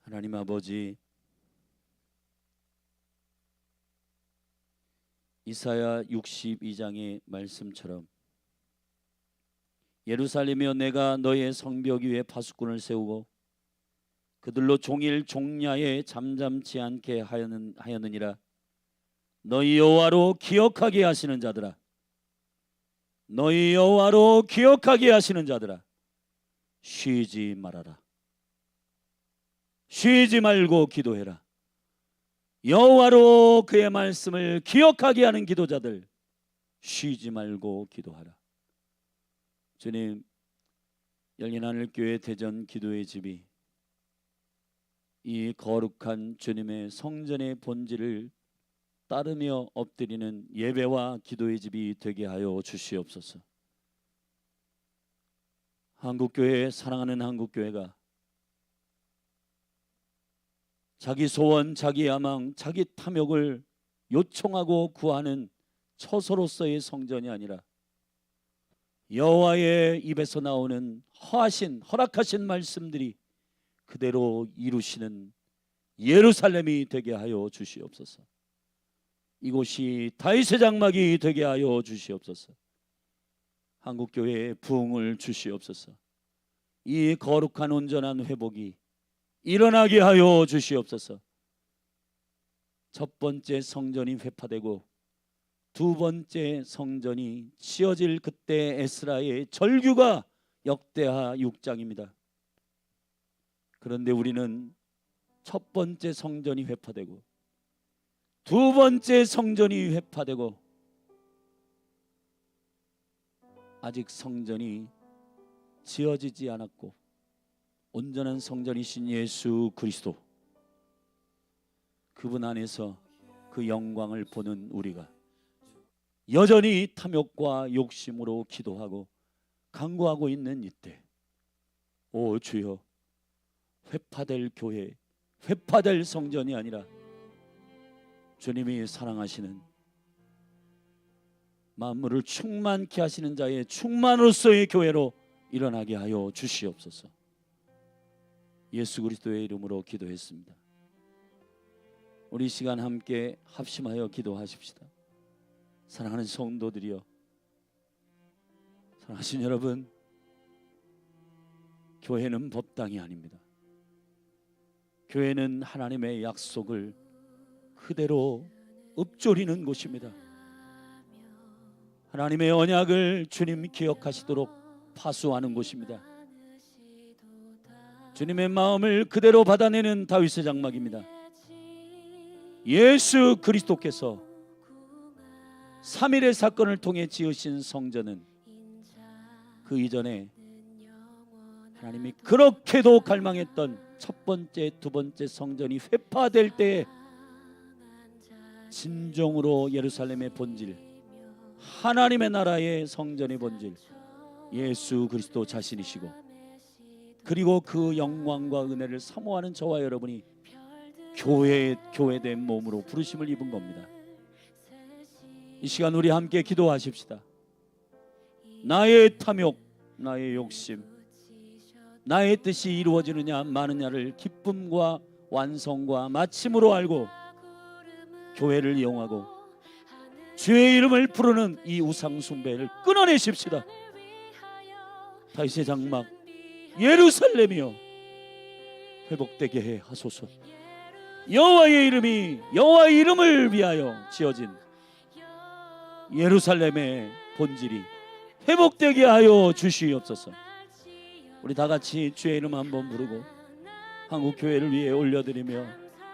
[SPEAKER 1] 하나님 아버지, 이사야 62장의 말씀처럼 예루살렘이여, 내가 너의 성벽 위에 파수꾼을 세우고 그들로 종일 종야에 잠잠지 않게 하였느니라. 너희 여호와로 기억하게 하시는 자들아, 너희 여호와로 기억하게 하시는 자들아, 쉬지 말아라. 쉬지 말고 기도해라. 여호와로 그의 말씀을 기억하게 하는 기도자들, 쉬지 말고 기도하라. 주님, 열린하늘교회 대전 기도의 집이 이 거룩한 주님의 성전의 본질을 따르며 엎드리는 예배와 기도의 집이 되게 하여 주시옵소서. 한국교회, 사랑하는 한국교회가 자기 소원, 자기 야망, 자기 탐욕을 요청하고 구하는 처소로서의 성전이 아니라 여호와의 입에서 나오는 허락하신 말씀들이 그대로 이루시는 예루살렘이 되게 하여 주시옵소서. 이곳이 다윗의 장막이 되게 하여 주시옵소서. 한국교회에 부흥을 주시옵소서. 이 거룩한 온전한 회복이 일어나게 하여 주시옵소서. 첫 번째 성전이 회파되고 두 번째 성전이 지어질 그때 에스라의 절규가 역대하 6장입니다. 그런데 우리는 첫 번째 성전이 회파되고 두 번째 성전이 회파되고 아직 성전이 지어지지 않았고 온전한 성전이신 예수 그리스도, 그분 안에서 그 영광을 보는 우리가 여전히 탐욕과 욕심으로 기도하고 간구하고 있는 이때, 오 주여, 회파될 교회, 회파될 성전이 아니라 주님이 사랑하시는 만물을 충만케 하시는 자의 충만으로서의 교회로 일어나게 하여 주시옵소서. 예수 그리스도의 이름으로 기도했습니다. 우리 시간 함께 합심하여 기도하십시다. 사랑하는 성도들이여, 사랑하신 여러분, 교회는 법당이 아닙니다. 교회는 하나님의 약속을 그대로 읊조리는 곳입니다. 하나님의 언약을 주님 기억하시도록 파수하는 곳입니다. 주님의 마음을 그대로 받아내는 다윗의 장막입니다. 예수 그리스도께서 3일의 사건을 통해 지으신 성전은 그 이전에 하나님이 그렇게도 갈망했던 첫 번째, 두 번째 성전이 회파될 때에 진정으로 예루살렘의 본질, 하나님의 나라의 성전의 본질, 예수 그리스도 자신이시고, 그리고 그 영광과 은혜를 사모하는 저와 여러분이 교회된 몸으로 부르심을 입은 겁니다. 이 시간 우리 함께 기도하십시다. 나의 탐욕, 나의 욕심, 나의 뜻이 이루어지느냐 마느냐를 기쁨과 완성과 마침으로 알고 교회를 이용하고 주의 이름을 부르는 이 우상 숭배를 끊어내십시다. 다윗의 장막 예루살렘이여, 회복되게 해 하소서. 여호와의 이름을 위하여 지어진 예루살렘의 본질이 회복되게 하여 주시옵소서. 우리 다 같이 주의 이름 한번 부르고 한국 교회를 위해 올려드리며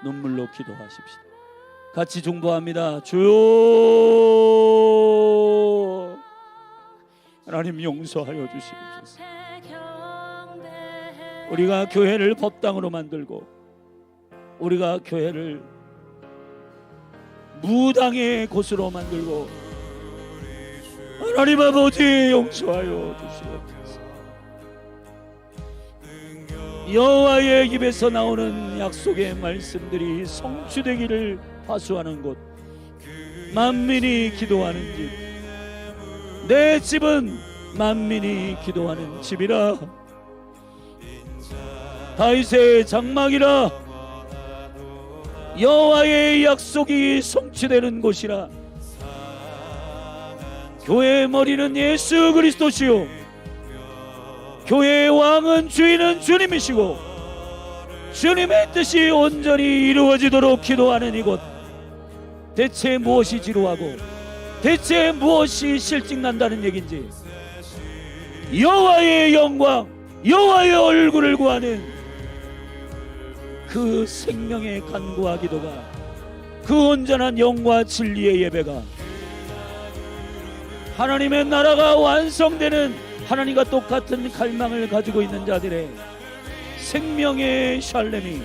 [SPEAKER 1] 눈물로 기도하십시다. 같이 중보합니다. 주여, 하나님 용서하여 주시옵소서. 우리가 교회를 법당으로 만들고 우리가 교회를 무당의 곳으로 만들고 하나님 아버지 용서하여 주시옵소서. 여호와의 입에서 나오는 약속의 말씀들이 성취되기를 파수하는 곳, 만민이 기도하는 집, 내 집은 만민이 기도하는 집이라. 다윗의 장막이라. 여호와의 약속이 성취되는 곳이라. 교회의 머리는 예수 그리스도시요, 교회의 왕은 주인은 주님이시고, 주님의 뜻이 온전히 이루어지도록 기도하는 이곳, 대체 무엇이 지루하고 대체 무엇이 실증난다는 얘긴지, 여호와의 영광, 여호와의 얼굴을 구하는 그 생명의 간구와 기도가, 그 온전한 영과 진리의 예배가, 하나님의 나라가 완성되는 하나님과 똑같은 갈망을 가지고 있는 자들의 생명의 샬렘이,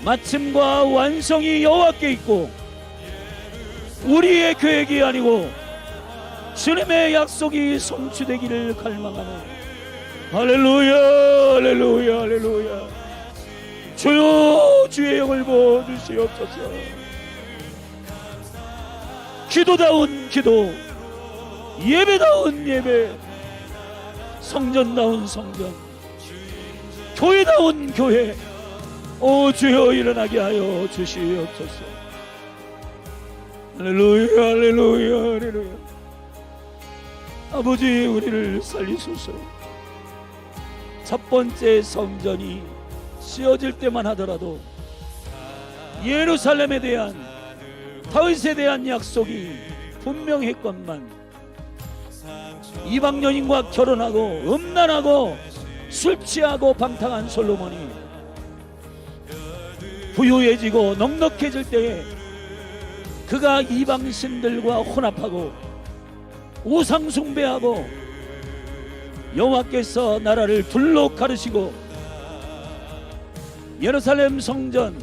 [SPEAKER 1] 마침과 완성이 여호와께 있고, 우리의 계획이 아니고 주님의 약속이 성취되기를 갈망하는, 할렐루야 할렐루야 할렐루야. 주여 주의 영을 부어주시옵소서. 기도다운 기도, 예배다운 예배, 성전다운 성전, 교회다운 교회, 오 주여 일어나게 하여 주시옵소서. 할렐루야 할렐루야 할렐루야. 아버지 우리를 살리소서. 첫 번째 성전이 지어질 때만 하더라도 예루살렘에 대한, 다윗에 대한 약속이 분명했건만, 이방 여인과 결혼하고 음란하고 술 취하고 방탕한 솔로몬이 부유해지고 넉넉해질 때에 그가 이방 신들과 혼합하고 우상 숭배하고 여호와께서 나라를 둘로 가르시고 예루살렘 성전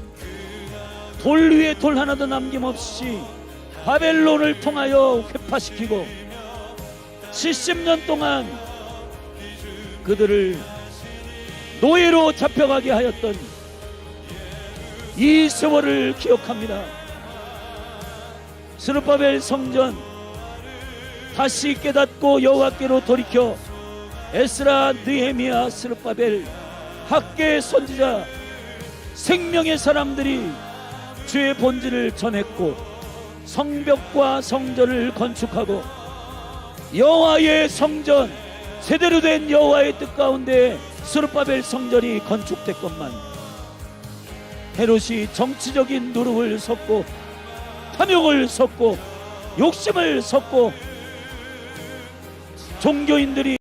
[SPEAKER 1] 돌 위에 돌 하나도 남김없이 바벨론을 통하여 회파시키고 70년 동안 그들을 노예로 잡혀가게 하였던 이 세월을 기억합니다. 스룹바벨 성전 다시 깨닫고 여호와께로 돌이켜 에스라, 느헤미야, 스룹바벨, 학계 선지자, 생명의 사람들이 주의 본질을 전했고 성벽과 성전을 건축하고 여호와의 성전, 제대로 된 여호와의 뜻 가운데 스룹바벨 성전이 건축됐건만, 헤롯이 정치적인 누룩을 섞고 탐욕을 섞고 욕심을 섞고 종교인들이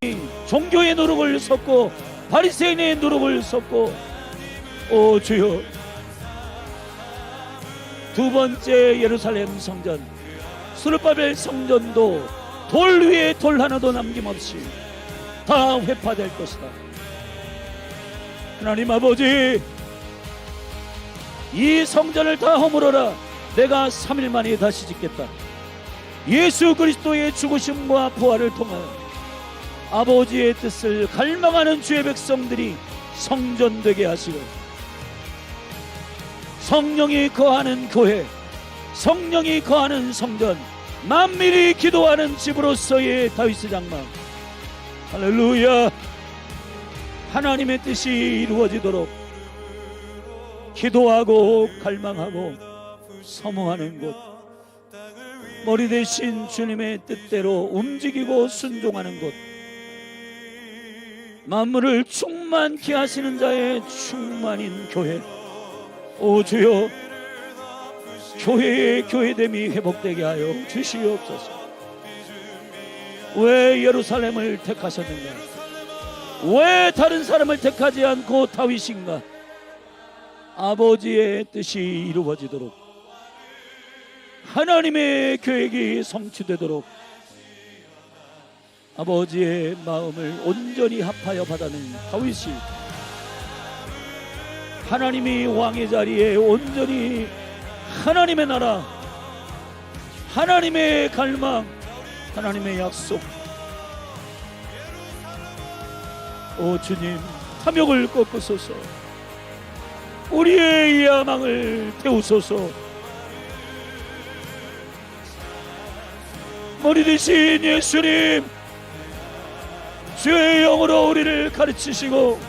[SPEAKER 1] 종교의 누룩을 섞고 바리새인의 누룩을 섞고, 오 주여, 두 번째 예루살렘 성전 스룹바벨 성전도 돌 위에 돌 하나도 남김없이 다 회파될 것이다. 하나님 아버지, 이 성전을 다 허물어라. 내가 3일 만에 다시 짓겠다. 예수 그리스도의 죽으심과 부활을 통하여 아버지의 뜻을 갈망하는 주의 백성들이 성전되게 하시고, 성령이 거하는 교회, 성령이 거하는 성전, 만민이 기도하는 집으로서의 다윗의 장막, 할렐루야, 하나님의 뜻이 이루어지도록 기도하고 갈망하고 사모하는 곳, 머리 대신 주님의 뜻대로 움직이고 순종하는 곳, 만물을 충만케 하시는 자의 충만인 교회, 오 주여, 교회의 교회됨이 회복되게 하여 주시옵소서. 왜 예루살렘을 택하셨는가? 왜 다른 사람을 택하지 않고 다윗인가? 아버지의 뜻이 이루어지도록, 하나님의 계획이 성취되도록 아버지의 마음을 온전히 합하여 받아낸 다윗이 하나님이 왕의 자리에 온전히 하나님의 나라, 하나님의 갈망,
[SPEAKER 3] 하나님의 약속, 오 주님, 탐욕을 꺾으소서. 우리의 야망을 태우소서. 머리 대신 예수님, 주의 영으로 우리를 가르치시고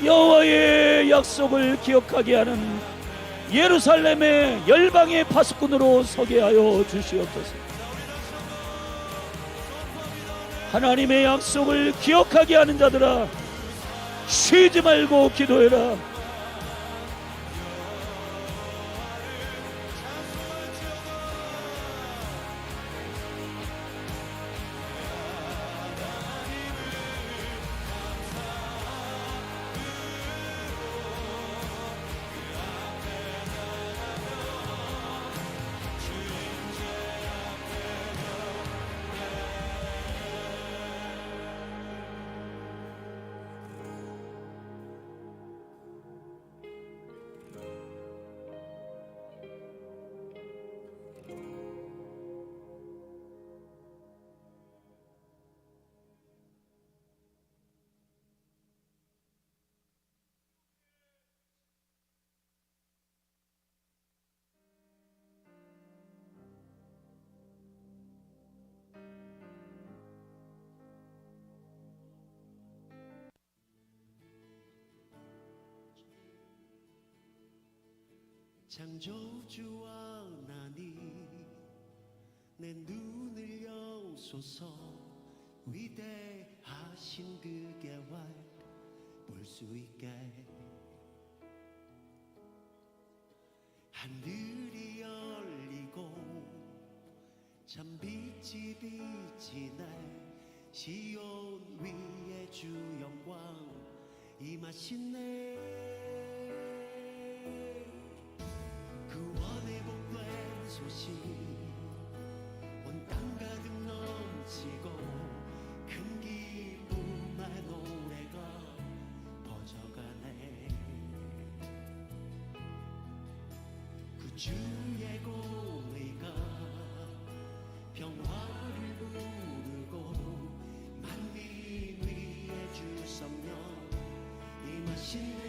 [SPEAKER 3] 여호와의 약속을 기억하게 하는 예루살렘의 열방의 파수꾼으로 서게 하여 주시옵소서. 하나님의 약속을 기억하게 하는 자들아, 쉬지 말고 기도해라.
[SPEAKER 4] 창조주와 하나님, 내 눈을 여소서. 위대하신 그 계획 볼 수 있게. 하늘이 열리고 참 빛이 비치네. 시온 위에 주 영광 임하시네. 구원의 복된 소식 온 땅 가득 넘치고 큰 기쁨의 노래가 퍼져가네. 구주의 공의가 평화를 부르고 만민 위에 주 성령 임하시네.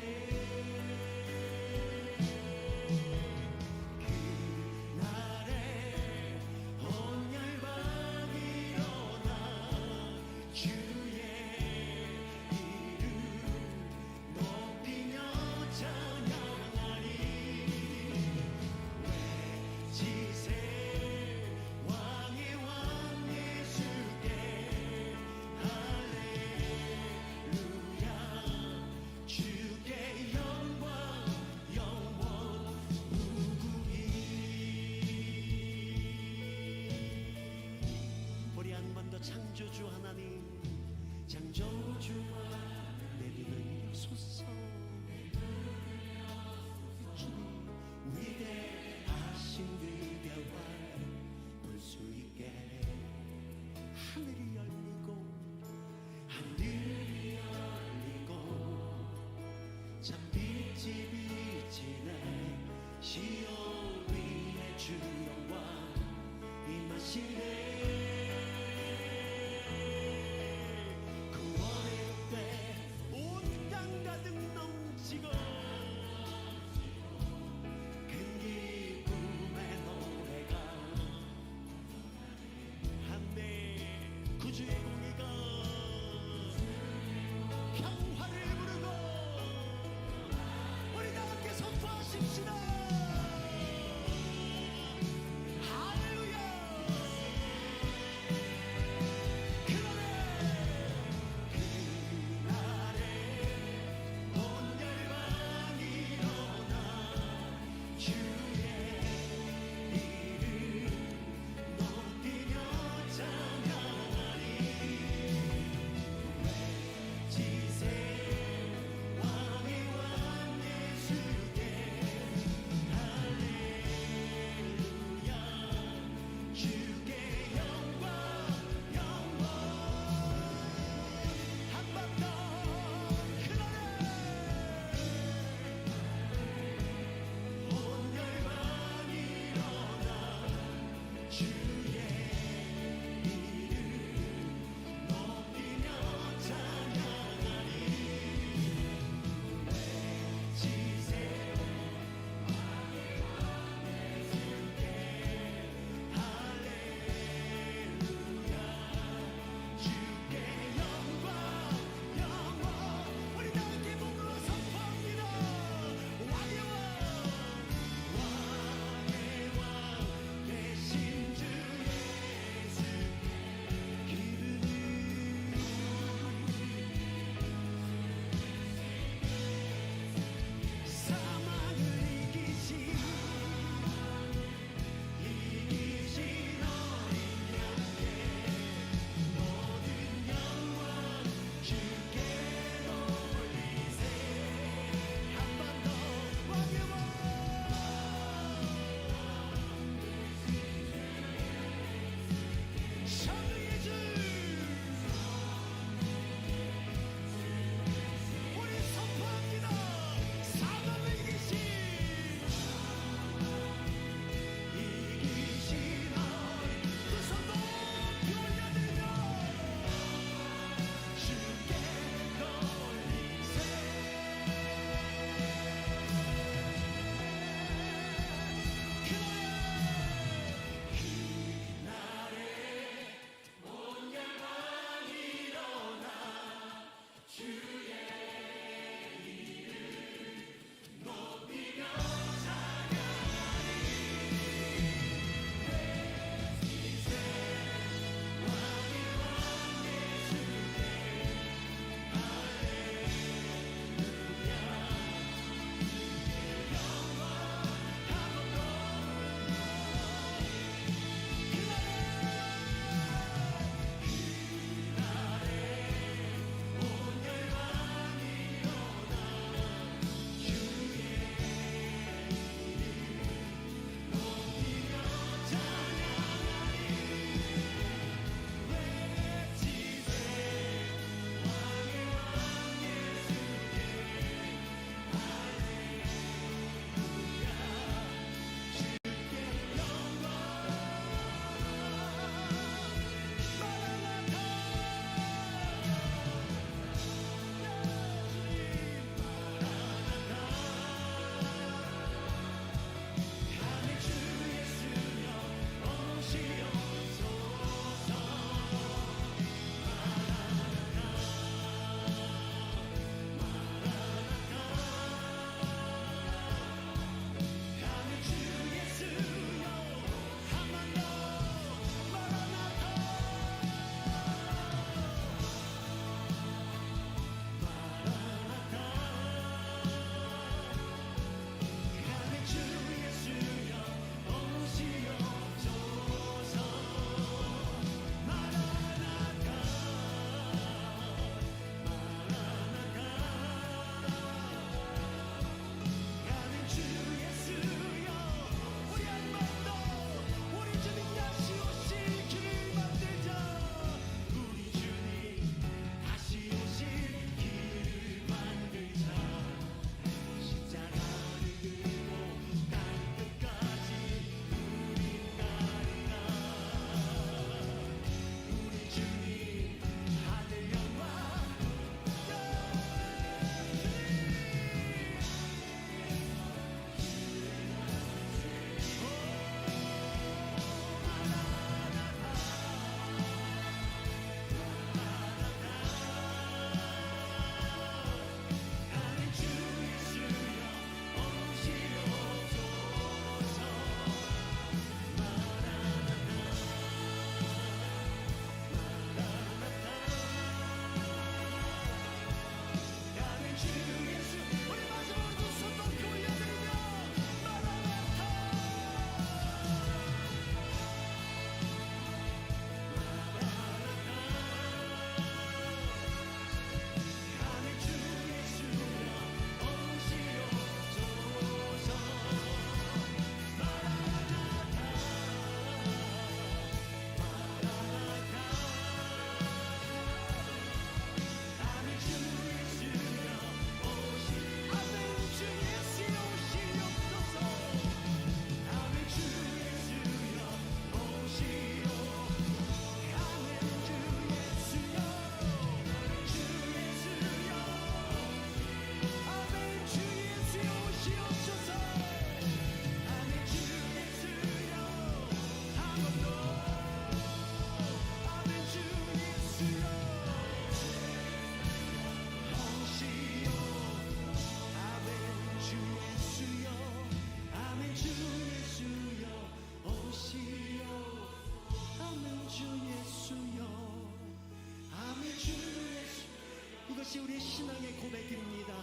[SPEAKER 4] 이것이 우리 신앙의 고백입니다.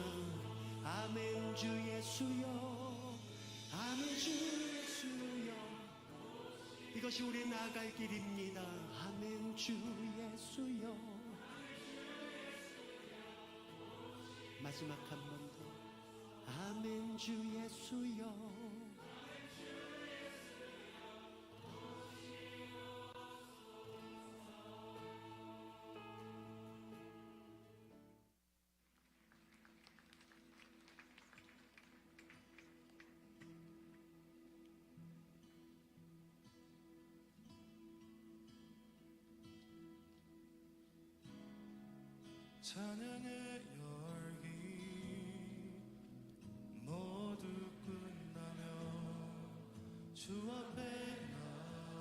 [SPEAKER 4] 아멘 주 예수여, 아멘 주 예수여. 이것이 우리 나아갈 길입니다. 아멘 주 예수여. 마지막 한 번 더. 아멘 주 예수여.
[SPEAKER 5] 찬양의 열기 모두 끝나면 주 앞에